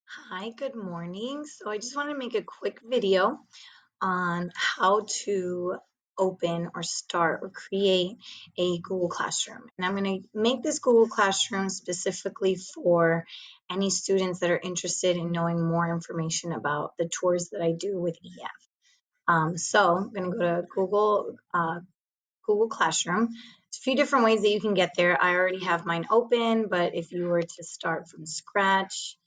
Hi, good morning. So I just want to make a quick video on how to open or start or create a Google Classroom. And I'm going to make this Google Classroom specifically for any students that are interested in knowing more information about the tours that I do with EF. So I'm going to go to Google Classroom. There's a few different ways that you can get there. I already have mine open, but if you were to start from scratch,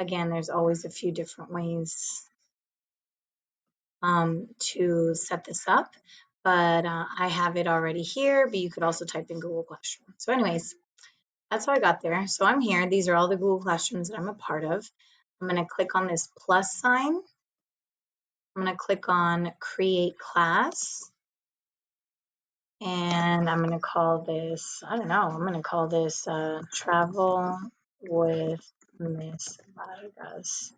again, there's always a few different ways to set this up, but I have it already here, but you could also type in Google Classroom. So anyways, that's how I got there. So I'm here. These are all the Google Classrooms that I'm a part of. I'm going to click on this plus sign. I'm going to click on Create Class. And I'm going to call this, I don't know, I'm going to call this Travel with Miss Vargas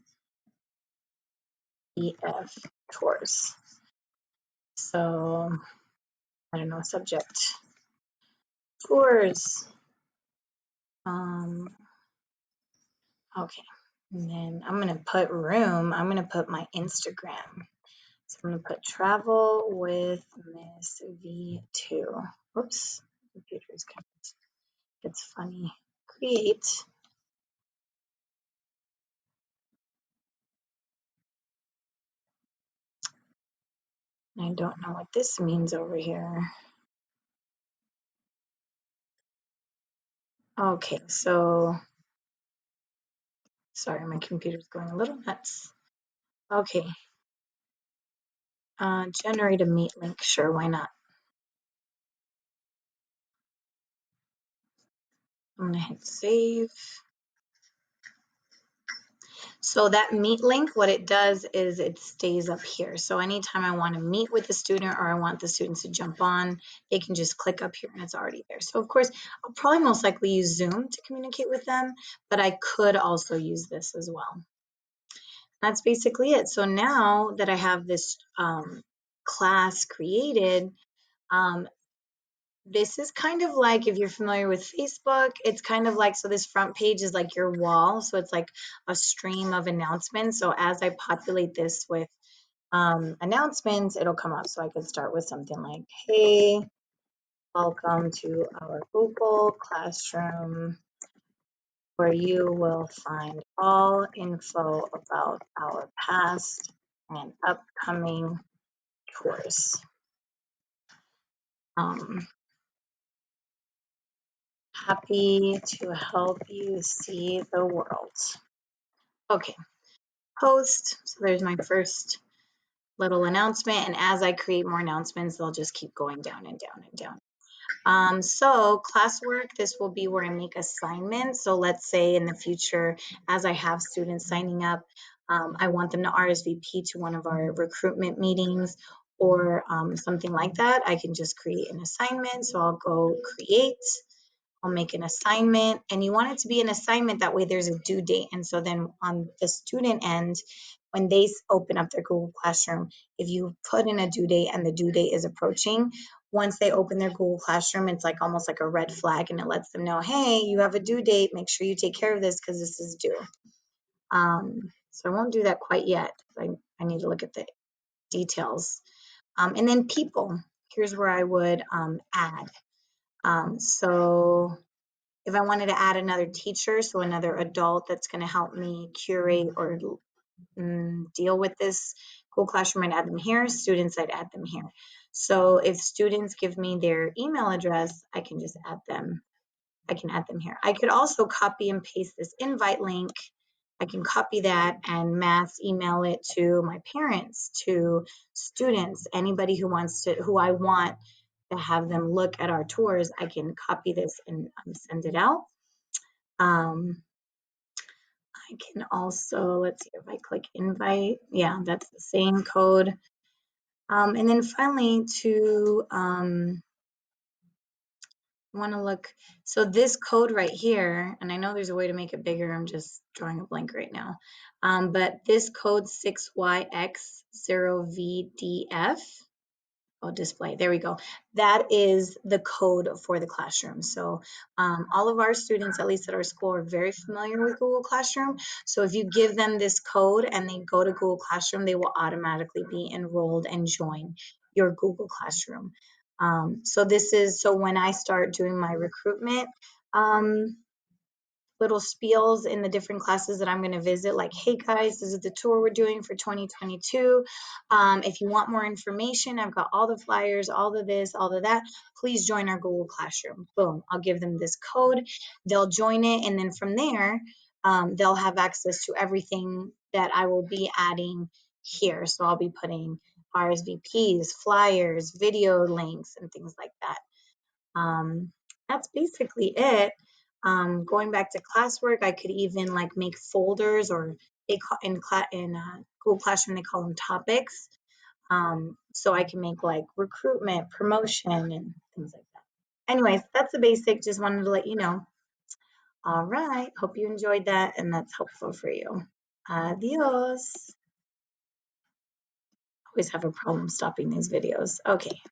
EF Tours. So, I don't know, subject tours. Okay. And then I'm going to put room. I'm going to put my Instagram. So I'm going to put travel with Miss V2. Whoops. Computer's kind of, it's funny. Create. I don't know what this means over here. Okay, so sorry, my computer's going a little nuts. Okay. Generate a meet link. Sure, why not? I'm gonna hit save. So that meet link, what it does is it stays up here. So anytime I want to meet with the student or I want the students to jump on, they can just click up here and it's already there. So of course, I'll probably most likely use Zoom to communicate with them, but I could also use this as well. That's basically it. So now that I have this class created, um, this is kind of like, if you're familiar with Facebook, it's kind of like, so this front page is like your wall. So it's like a stream of announcements. So as I populate this with announcements, it'll come up. So I could start with something like, hey, welcome to our Google Classroom, where you will find all info about our past and upcoming tours. Um, Happy to help you see the world. Okay, post. So there's my first little announcement. And as I create more announcements, they'll just keep going down and down and down. So classwork, this will be where I make assignments. So let's say in the future, as I have students signing up, I want them to RSVP to one of our recruitment meetings or something like that. I can just create an assignment. So I'll go create. I'll make an assignment, and you want it to be an assignment, that way there's a due date. And so then on the student end, when they open up their Google Classroom, if you put in a due date and the due date is approaching, once they open their Google Classroom, it's like almost like a red flag, and it lets them know, hey, you have a due date, make sure you take care of this because this is due. So I won't do that quite yet. I need to look at the details. And then people, here's where I would add. So if I wanted to add another teacher, so another adult that's going to help me curate or deal with this Google Classroom, I'd add them here. Students, I'd add them here. So if students give me their email address, I can just add them. I can add them here. I could also copy and paste this invite link. I can copy that and mass email it to my parents, to students, anybody who wants to, who I want to have them look at our tours. I can copy this and send it out. I can also, let's see, if I click invite, yeah, that's the same code. And then finally to, want to look, so this code right here, and I know there's a way to make it bigger, I'm just drawing a blank right now, but this code 6YX0VDF, I'll display. There we go. That is the code for the classroom. So all of our students, at least at our school, are very familiar with Google Classroom. So if you give them this code and they go to Google Classroom, they will automatically be enrolled and join your Google Classroom. So when I start doing my recruitment, little spiels in the different classes that I'm going to visit, like, hey guys, this is the tour we're doing for 2022. If you want more information, I've got all the flyers, all of this, all of that. Please join our Google Classroom. Boom, I'll give them this code. They'll join it. And then from there, they'll have access to everything that I will be adding here. So I'll be putting RSVPs, flyers, video links, and things like that. That's basically it. Going back to classwork, I could even like make folders, or they call in Google Classroom they call them topics. So I can make like recruitment, promotion, and things like that. Anyways, that's the basic. Just wanted to let you know. All right. Hope you enjoyed that and that's helpful for you. Adios. Always have a problem stopping these videos. Okay.